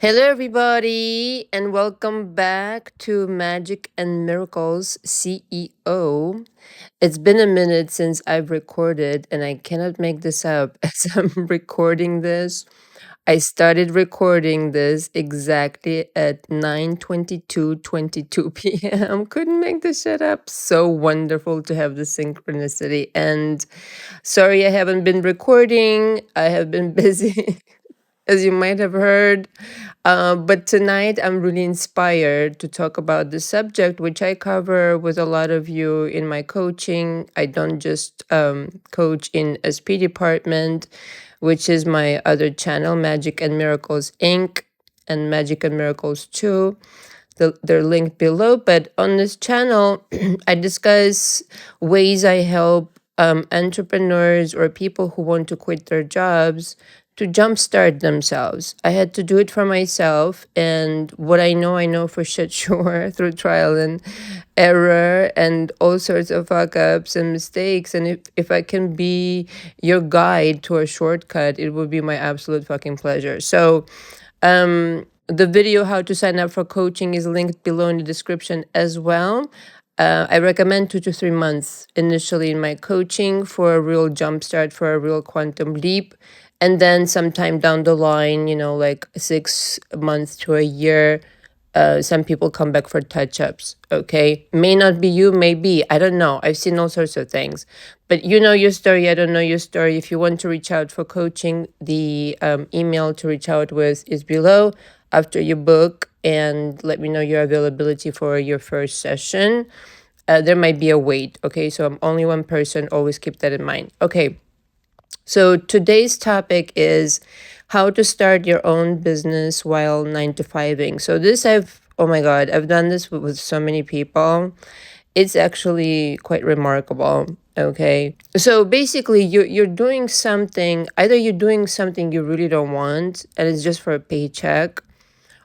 Hello, everybody, and welcome back to Magic and Miracles CEO. It's been a minute since I've recorded, and I cannot make this up as I'm recording this. I started recording this exactly at 9:22 p.m. Couldn't make this shit up. So wonderful to have the synchronicity. And sorry I haven't been recording. I have been busy, as you might have heard. But tonight, I'm really inspired to talk about the subject, which I cover with a lot of you in my coaching. I don't just coach in SP department, which is my other channel, Magic and Miracles Inc. and Magic and Miracles 2. They're linked below. But on this channel, I discuss ways I help entrepreneurs or people who want to quit their jobs to jumpstart themselves. I had to do it for myself, and what I know for shit sure through trial and error and all sorts of fuck ups and mistakes. And if I can be your guide to a shortcut, it would be my absolute fucking pleasure. So, the video how to sign up for coaching is linked below in the description as well. I recommend 2 to 3 months initially in my coaching for a real jumpstart, for a real quantum leap. And then sometime down the line, like 6 months to a year, some people come back for touch-ups. Okay, may not be you, maybe, I don't know, I've seen all sorts of things, but you know your story, I don't know your story. If you want to reach out for coaching, the email to reach out with is below after you book, and let me know your availability for your first session. There might be a wait. Okay, so I'm only one person, always keep that in mind. Okay, so today's topic is how to start your own business while 9 to 5ing. So oh my God, I've done this with so many people. It's actually quite remarkable. Okay. So basically you're doing something, either you're doing something you really don't want and it's just for a paycheck,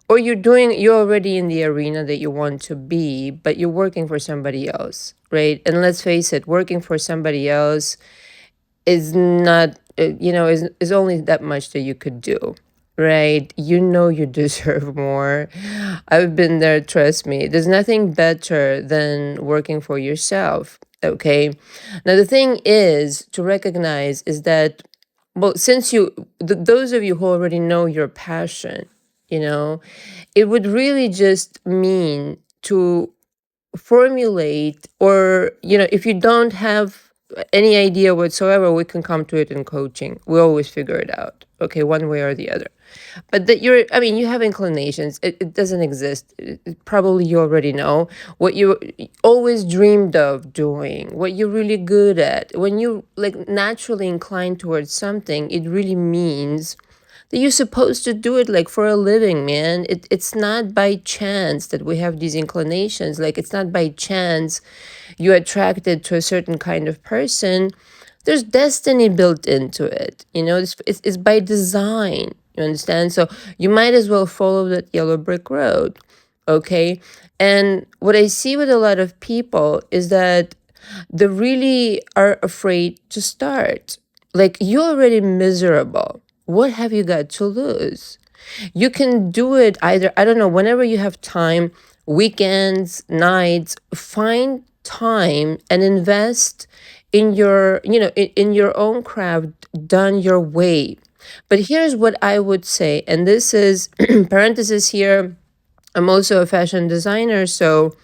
or you're already in the arena that you want to be, but you're working for somebody else, right? And let's face it, working for somebody else is not is only that much that you could do, right? You deserve more. I've been there, trust me. There's nothing better than working for yourself. Okay, now the thing is to recognize is that, well, since those of you who already know your passion, you know it would really just mean to formulate, or if you don't have any idea whatsoever, we can come to it in coaching. We always figure it out, okay, one way or the other. But that you have inclinations. It doesn't exist. Probably you already know what you always dreamed of doing, what you're really good at. When you like naturally inclined towards something, it really means that you're supposed to do it like for a living, man. It's not by chance that we have these inclinations. Like, it's not by chance you're attracted to a certain kind of person. There's destiny built into it. It's by design. You understand? So you might as well follow that yellow brick road. Okay. And what I see with a lot of people is that they really are afraid to start. Like, you're already miserable. What have you got to lose? You can do it either, I don't know, whenever you have time, weekends, nights, find time and invest in in your own craft done your way. But here's what I would say, and this is parenthesis here. I'm also a fashion designer, so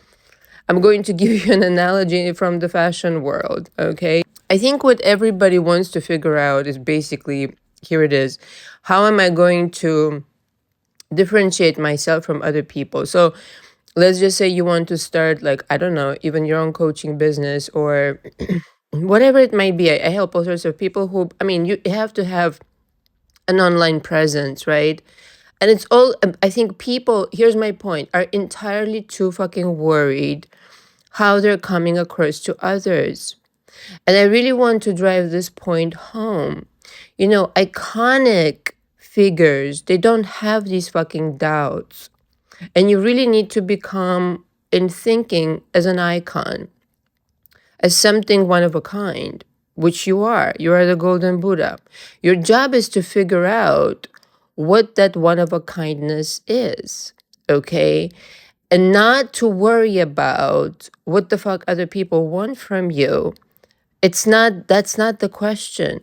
I'm going to give you an analogy from the fashion world, okay? I think what everybody wants to figure out is basically, here it is. How am I going to differentiate myself from other people? So let's just say you want to start, like, I don't know, even your own coaching business or whatever it might be. I help all sorts of people who, you have to have an online presence, right? And it's all, I think people, here's my point, are entirely too fucking worried how they're coming across to others. And I really want to drive this point home. Iconic figures, they don't have these fucking doubts. And you really need to become, in thinking, as an icon, as something one of a kind, which you are. You are the golden Buddha. Your job is to figure out what that one of a kindness is, okay? And not to worry about what the fuck other people want from you. That's not the question.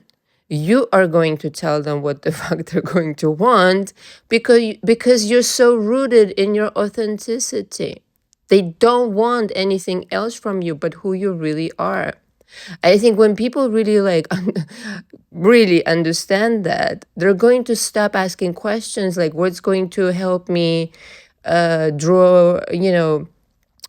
You are going to tell them what the fuck they're going to want, because you're so rooted in your authenticity. They don't want anything else from you but who you really are. I think when people really like really understand that, they're going to stop asking questions like what's going to help me draw,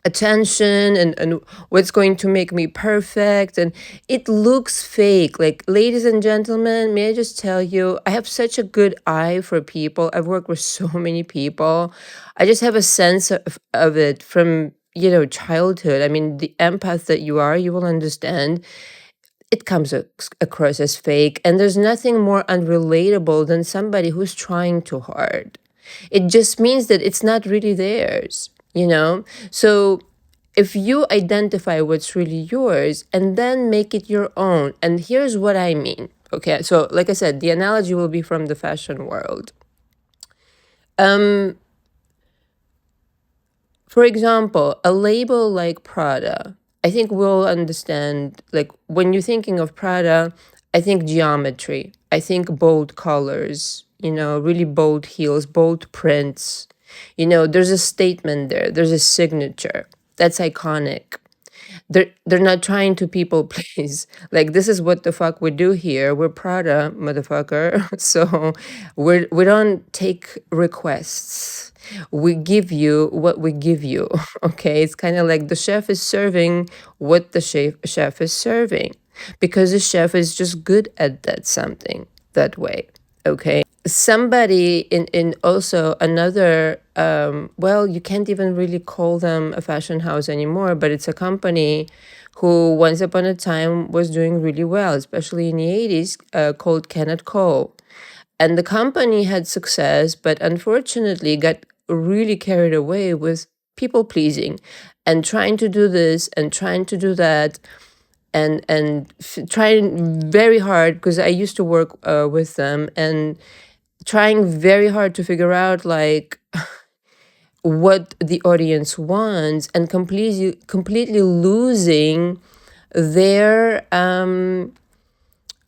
attention, and what's going to make me perfect. And it looks fake. Like, ladies and gentlemen, may I just tell you, I have such a good eye for people. I've worked with so many people. I just have a sense of it from, childhood. I mean, the empath that you are, you will understand it comes across as fake. And there's nothing more unrelatable than somebody who's trying too hard. It just means that it's not really theirs. So if you identify what's really yours and then make it your own, and here's what I mean. Okay, so like I said, the analogy will be from the fashion world. For example, a label like Prada, I think we'll understand, like, when you're thinking of Prada, I think geometry, I think bold colors, really bold heels, bold prints. There's a statement there, there's a signature. That's iconic. They're not trying to people please. Like, this is what the fuck we do here. We're Prada, motherfucker. So we don't take requests. We give you what we give you. Okay, it's kind of like the chef is serving what the chef is serving, because the chef is just good at that something that way. Okay, somebody in also another, well, you can't even really call them a fashion house anymore, but it's a company who once upon a time was doing really well, especially in the 80s, called Kenneth Cole. And the company had success, but unfortunately got really carried away with people pleasing and trying to do this and trying to do that, and trying very hard, because I used to work with them, and trying very hard to figure out, like, what the audience wants, and completely losing their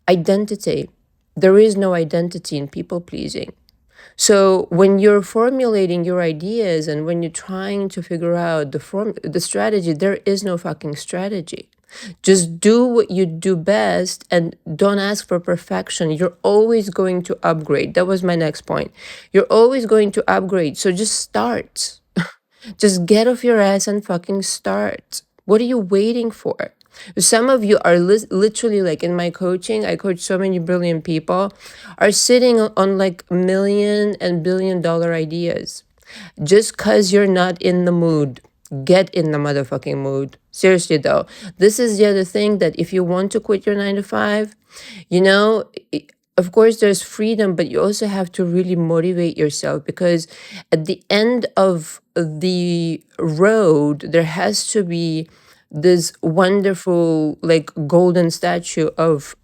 identity. There is no identity in people pleasing. So when you're formulating your ideas and when you're trying to figure out the strategy, there is no fucking strategy. Just do what you do best and don't ask for perfection. You're always going to upgrade. That was my next point. You're always going to upgrade. So just start. Just get off your ass and fucking start. What are you waiting for? Some of you are literally, like, in my coaching, I coach so many brilliant people, are sitting on like million and billion-dollar ideas. Just because you're not in the mood, get in the motherfucking mood. Seriously though, this is the other thing, that if you want to quit your 9 to 5, of course there's freedom, but you also have to really motivate yourself, because at the end of the road, there has to be this wonderful, like, golden statue of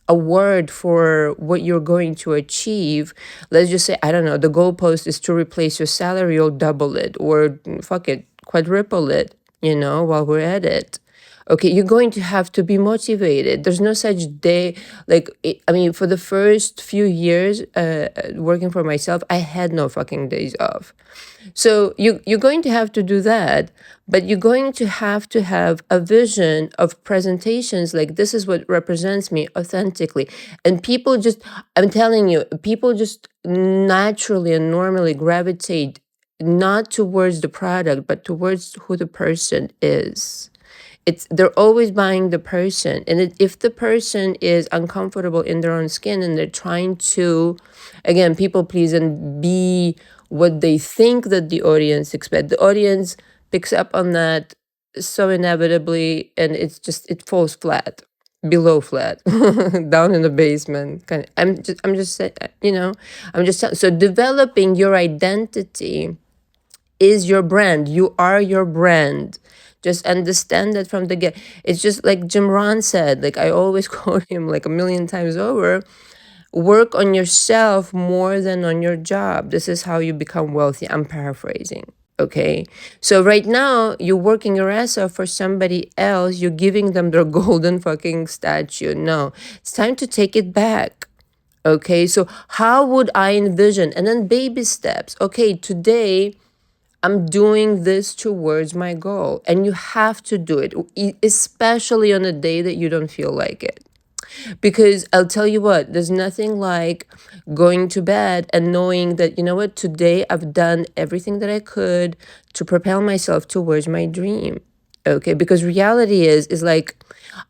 award for what you're going to achieve. Let's just say, I don't know, the goalpost is to replace your salary or double it, or fuck it, quadruple it, while we're at it. Okay, you're going to have to be motivated. There's no such day. Like, I mean, for the first few years working for myself, I had no fucking days off. So you're going to have to do that, but you're going to have a vision of presentations, like, this is what represents me authentically. And people just, I'm telling you, people just naturally and normally gravitate not towards the product, but towards who the person is. They're always buying the person, and if the person is uncomfortable in their own skin and they're trying to, again, people please and be what they think that the audience expect, the audience picks up on that so inevitably, and it falls flat, below flat, down in the basement. I'm just saying, so developing your identity is your brand. You are your brand. Just understand that from the get. It's just like Jim Rohn said, like, I always quote him like a million times over. work on yourself more than on your job. This is how you become wealthy. I'm paraphrasing. Okay. So right now you're working your ass off for somebody else. You're giving them their golden fucking statue. No, it's time to take it back. Okay. So how would I envision? And then baby steps. Okay. Today I'm doing this towards my goal. And you have to do it, especially on a day that you don't feel like it. Because I'll tell you what, there's nothing like going to bed and knowing that, you know what, today I've done everything that I could to propel myself towards my dream. Okay, because reality is like,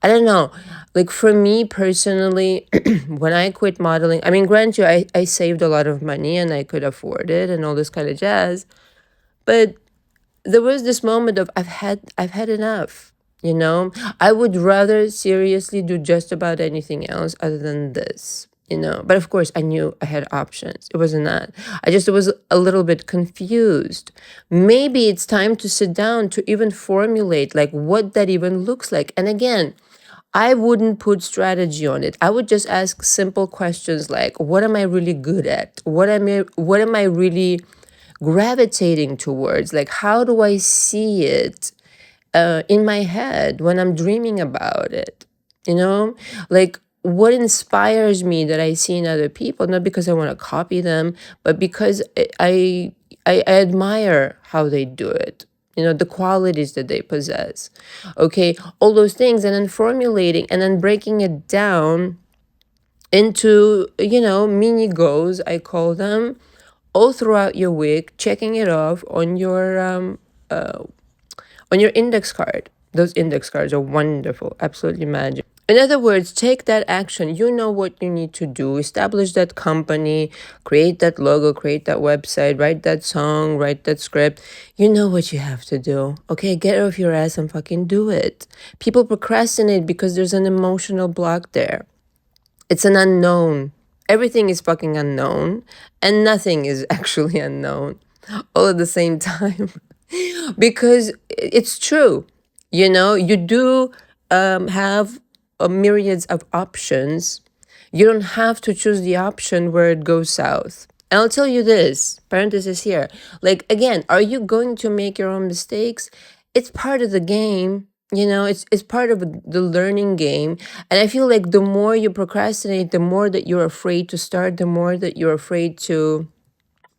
I don't know, like for me personally, when I quit modeling, I mean, grant you, I saved a lot of money and I could afford it and all this kind of jazz. But there was this moment of I've had enough. I would rather seriously do just about anything else other than this. But of course I knew I had options. It wasn't that. I just was a little bit confused. Maybe it's time to sit down to even formulate like what that even looks like. And again, I wouldn't put strategy on it. I would just ask simple questions like, what am I really good at? What am I really gravitating towards? Like, how do I see it in my head when I'm dreaming about it? You know, like what inspires me that I see in other people, not because I want to copy them, but because I admire how they do it. The qualities that they possess. Okay, all those things, and then formulating and then breaking it down into, mini goals, I call them, all throughout your week, checking it off on your index card. Those index cards are wonderful, absolutely magic. In other words, take that action. You know what you need to do. Establish that company, create that logo, create that website, write that song, write that script. You know what you have to do. Okay, get off your ass and fucking do it. People procrastinate because there's an emotional block there. It's an unknown. Everything is fucking unknown, and nothing is actually unknown all at the same time. Because it's true. You do have myriads of options. You don't have to choose the option where it goes south. And I'll tell you this, parenthesis here. Like, again, are you going to make your own mistakes? It's part of the game. It's part of the learning game. And I feel like the more you procrastinate, the more that you're afraid to start, the more that you're afraid to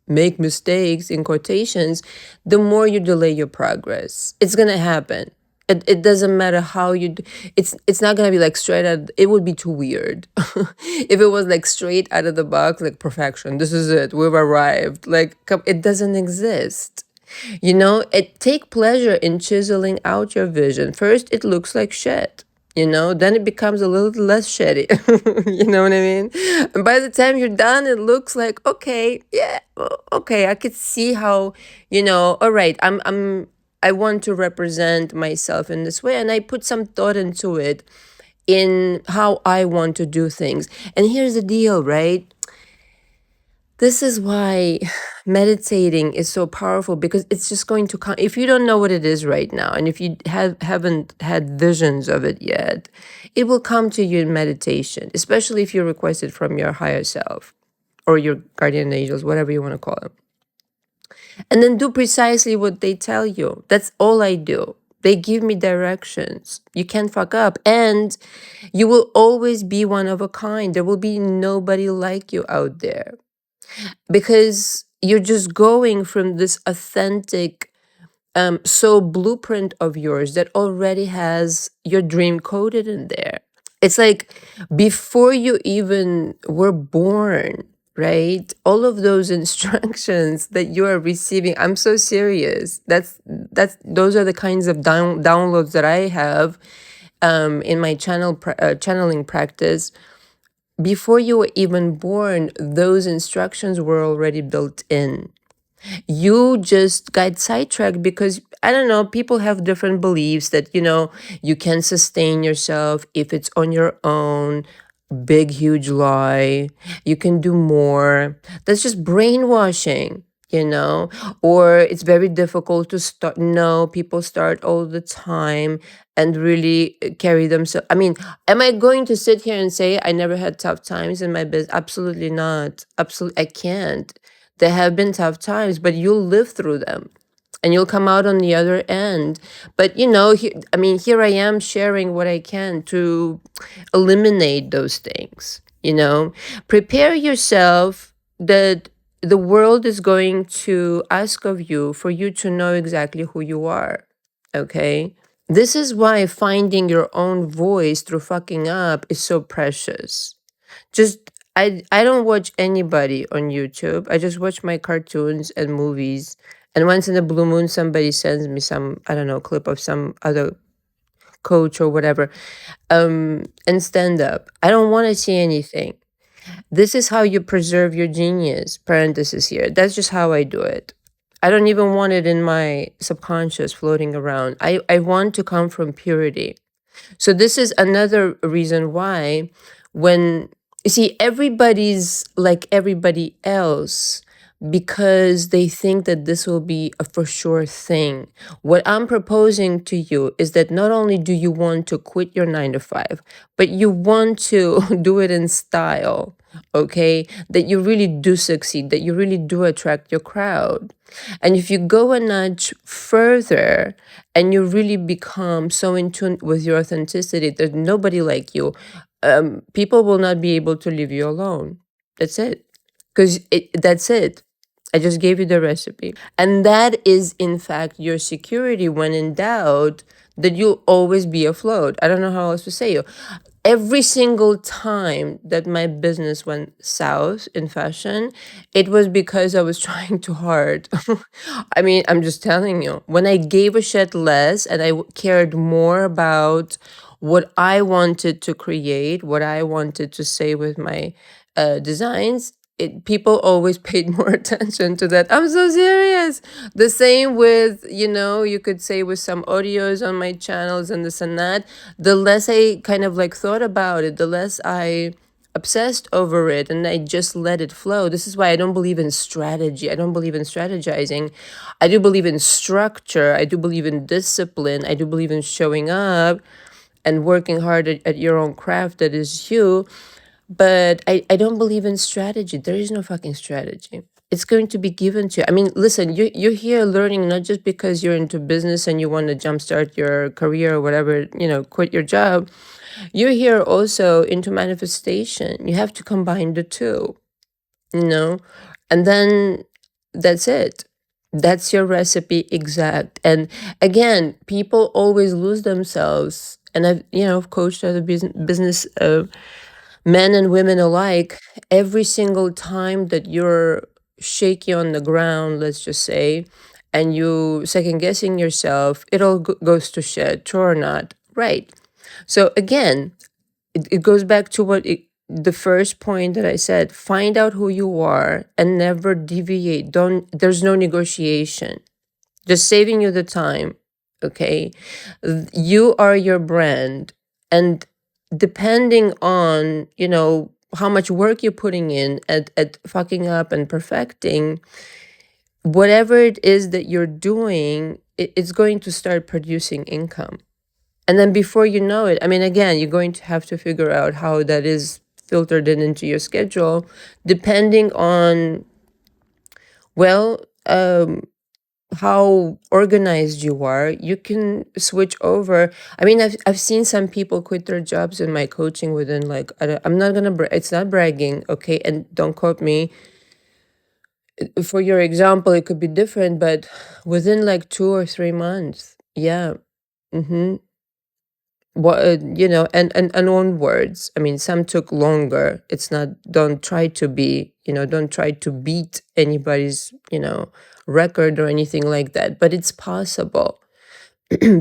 make mistakes in quotations, the more you delay your progress. It's gonna happen. It doesn't matter how it's not gonna be like straight out. It would be too weird if it was like straight out of the box, like perfection. This is it. We've arrived. Like, it doesn't exist. Take pleasure in chiseling out your vision. First, it looks like shit. Then it becomes a little less shitty. You know what I mean? And by the time you're done, it looks like, okay, yeah, okay, I could see how, all right, I want to represent myself in this way, and I put some thought into it in how I want to do things. And here's the deal, right? This is why meditating is so powerful, because it's just going to come. If you don't know what it is right now, and if you haven't had visions of it yet, it will come to you in meditation, especially if you request it from your higher self or your guardian angels, whatever you want to call them. And then do precisely what they tell you. That's all I do. They give me directions. You can't fuck up. And you will always be one of a kind. There will be nobody like you out there, because you're just going from this authentic soul blueprint of yours that already has your dream coded in there. It's like before you even were born, right? All of those instructions that you are receiving, I'm so serious. Those are the kinds of downloads that I have in my channeling practice. Before you were even born, those instructions were already built in. You just got sidetracked because, I don't know, people have different beliefs that, you can sustain yourself if it's on your own. Big, huge lie. You can do more. That's just brainwashing. you know, or it's very difficult to start. No, people start all the time and really carry themselves. I mean, am I going to sit here and say I never had tough times in my business? Absolutely not. Absolutely, I can't. There have been tough times, but you'll live through them and you'll come out on the other end. But I mean, here I am sharing what I can to eliminate those things. Prepare yourself that the world is going to ask of you for you to know exactly who you are. Okay? This is why finding your own voice through fucking up is so precious. Just I don't watch anybody on YouTube. I just watch my cartoons and movies. And once in a blue moon somebody sends me some, I don't know, clip of some other coach or whatever. And stand up. I don't want to see anything. This is how you preserve your genius. Parenthesis here. That's just how I do it. I don't even want it in my subconscious floating around. I want to come from purity. So this is another reason why when you see everybody's like everybody else because they think that this will be a for sure thing. What I'm proposing to you is that not only do you want to quit your 9 to 5, but you want to do it in style, okay? That you really do succeed, that you really do attract your crowd. And if you go a notch further and you really become so in tune with your authenticity that nobody like you, people will not be able to leave you alone. That's it. Because that's it. I just gave you the recipe. And that is, in fact, your security when in doubt, that you'll always be afloat. I don't know how else to say you. Every single time that my business went south in fashion, it was because I was trying too hard. I mean, I'm just telling you, when I gave a shit less and I cared more about what I wanted to create, what I wanted to say with my designs, people always paid more attention to that. I'm so serious. The same with, you could say with some audios on my channels and this and that. The less I kind of like thought about it, the less I obsessed over it and I just let it flow. This is why I don't believe in strategy. I don't believe in strategizing. I do believe in structure. I do believe in discipline. I do believe in showing up and working hard at your own craft that is you. But I don't believe in strategy. There is no fucking strategy. It's going to be given to you. I mean, listen, you're here learning not just because you're into business and you want to jumpstart your career or whatever, quit your job. You're here also into manifestation. You have to combine the two, you know? And then that's it. That's your recipe exact. And again, people always lose themselves. And I've coached other business men and women alike, every single time that you're shaky on the ground, let's just say, and you second guessing yourself, it all goes to shit, true or not. Right. So again, it goes back to the first point that I said, find out who you are and never deviate. There's no negotiation. Just saving you the time. Okay. You are your brand. And depending on, how much work you're putting in at fucking up and perfecting, whatever it is that you're doing, it's going to start producing income. And then before you know it, I mean, again, you're going to have to figure out how that is filtered into your schedule, depending on, well, how organized you are. You can switch over. I mean, I've seen some people quit their jobs in my coaching within like, I'm not gonna it's not bragging, okay, and don't quote me. For your example, it could be different, but within like 2 or 3 months. Yeah. Mm-hmm. What and onwards. I mean, some took longer. It's not, don't try to be, don't try to beat anybody's, record or anything like that, but it's possible.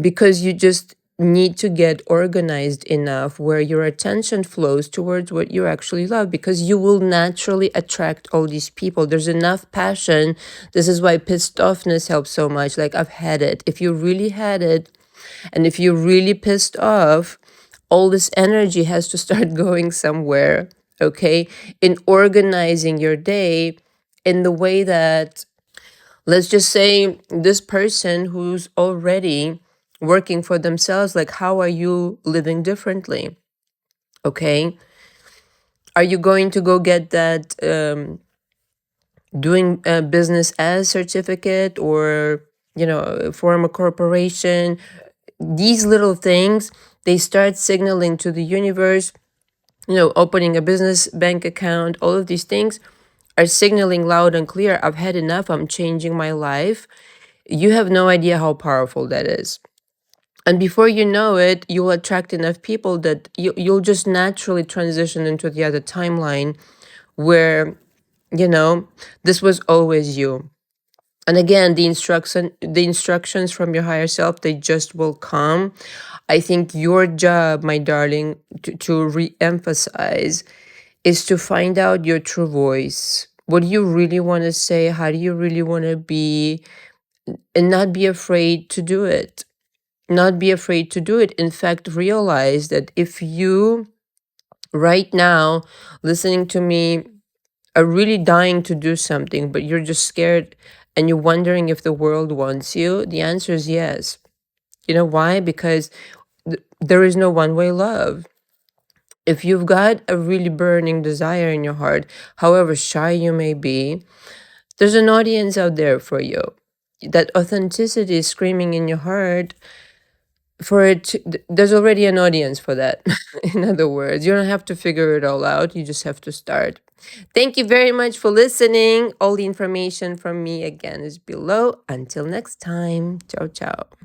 Because you just need to get organized enough where your attention flows towards what you actually love, because you will naturally attract all these people. There's enough passion. This is why pissed offness helps so much. Like, I've had it. If you really had it, and if you're really pissed off, all this energy has to start going somewhere, okay? In organizing your day in the way that Let's just say this person who's already working for themselves, like, how are you living differently? Okay. Are you going to go get that doing business as certificate, or, form a corporation? These little things, they start signaling to the universe, opening a business bank account, all of these things are signaling loud and clear, I've had enough, I'm changing my life. You have no idea how powerful that is. And before you know it, you'll attract enough people that you'll just naturally transition into the other timeline where, you know, this was always you. And again, the instructions from your higher self, they just will come. I think your job, my darling, to re-emphasize, is to find out your true voice. What do you really want to say? How do you really want to be? And not be afraid to do it. Not be afraid to do it. In fact, realize that if you right now listening to me are really dying to do something, but you're just scared and you're wondering if the world wants you, the answer is yes. You know why? Because there is no one way love. If you've got a really burning desire in your heart, however shy you may be, there's an audience out there for you. That authenticity is screaming in your heart. There's already an audience for that. In other words, you don't have to figure it all out, you just have to start. Thank you very much for listening. All the information from me again is below. Until next time, ciao ciao.